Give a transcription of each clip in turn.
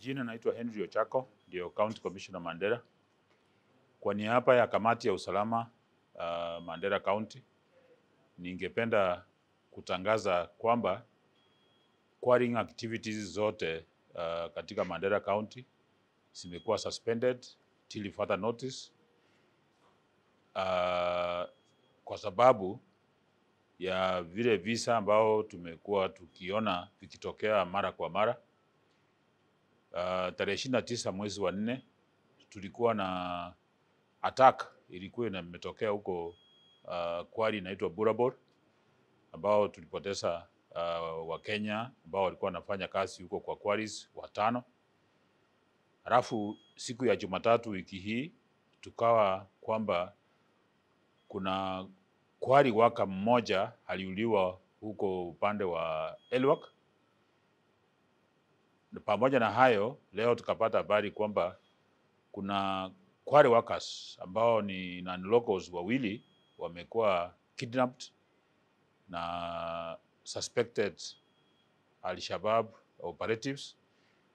Jina naitwa Henry Ochako, ndio County Commissioner Mandera. Kwa niaba ya kamati ya usalama Mandera County, ningependa kutangaza kwamba quarrying activities zote katika Mandera County zimekuwa suspended till further notice, kwa sababu ya vile visa ambao tumekuwa tukiona vikitokea mara kwa mara. Tarehe 29 mwezi wa 4 tulikuwa na attack ilikuwa imetokea huko quarry inaitwa Burabor, ambao tulipoteza Wakenya ambao walikuwa wanafanya kazi huko kwa quarries 5. Halafu siku ya Jumatatu wiki hii tukawa kwamba kuna quarry worker mmoja aliuliwa huko upande wa Elwak. Pamoja na hayo, leo tukapata habari kwamba kuna quarry workers ambao ni non-locals wawili wamekuwa kidnapped na suspected Al-Shabaab operatives.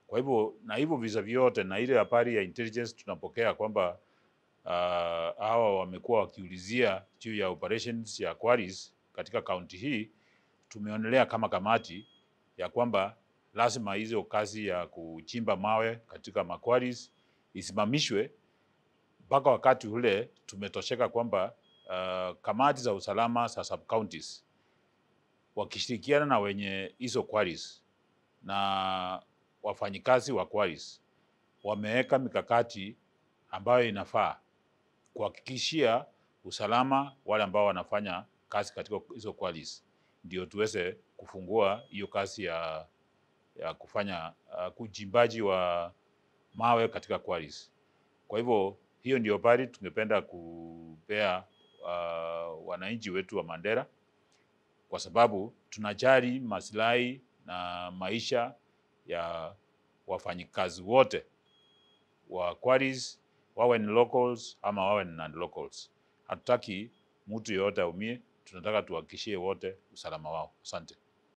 Kwa hivyo na hivyo visa vyote na ile habari ya intelligence tunapokea kwamba hawa wamekuwa wakiulizia juu ya operations ya quarries katika county hii, tumeonelea kama kamati ya kwamba lazima hizo kazi ya kuchimba mawe katika quarries isimamishwe mpaka wakati ule tumetosheka kwamba kamati za usalama za sub counties wakishirikiana na wenye hizo quarries na wafanyikazi wa quarries wameweka mikakati ambayo inafaa kuhakikishia usalama wale ambao wanafanya kazi katika hizo quarries, ndio tuweze kufungua hiyo kazi ya kufanya kujimbaji wa mawe katika quarries. Kwa hivyo hiyo ndio habari tungependa kupea wananchi wetu wa Mandera, kwa sababu tunajali maslahi na maisha ya wafanyikazi wote wa quarries, wawe ni locals ama wawe ni non-locals. Hatutaki mtu yoyote aumie, tunataka tuhakikishie wote usalama wao. Asante.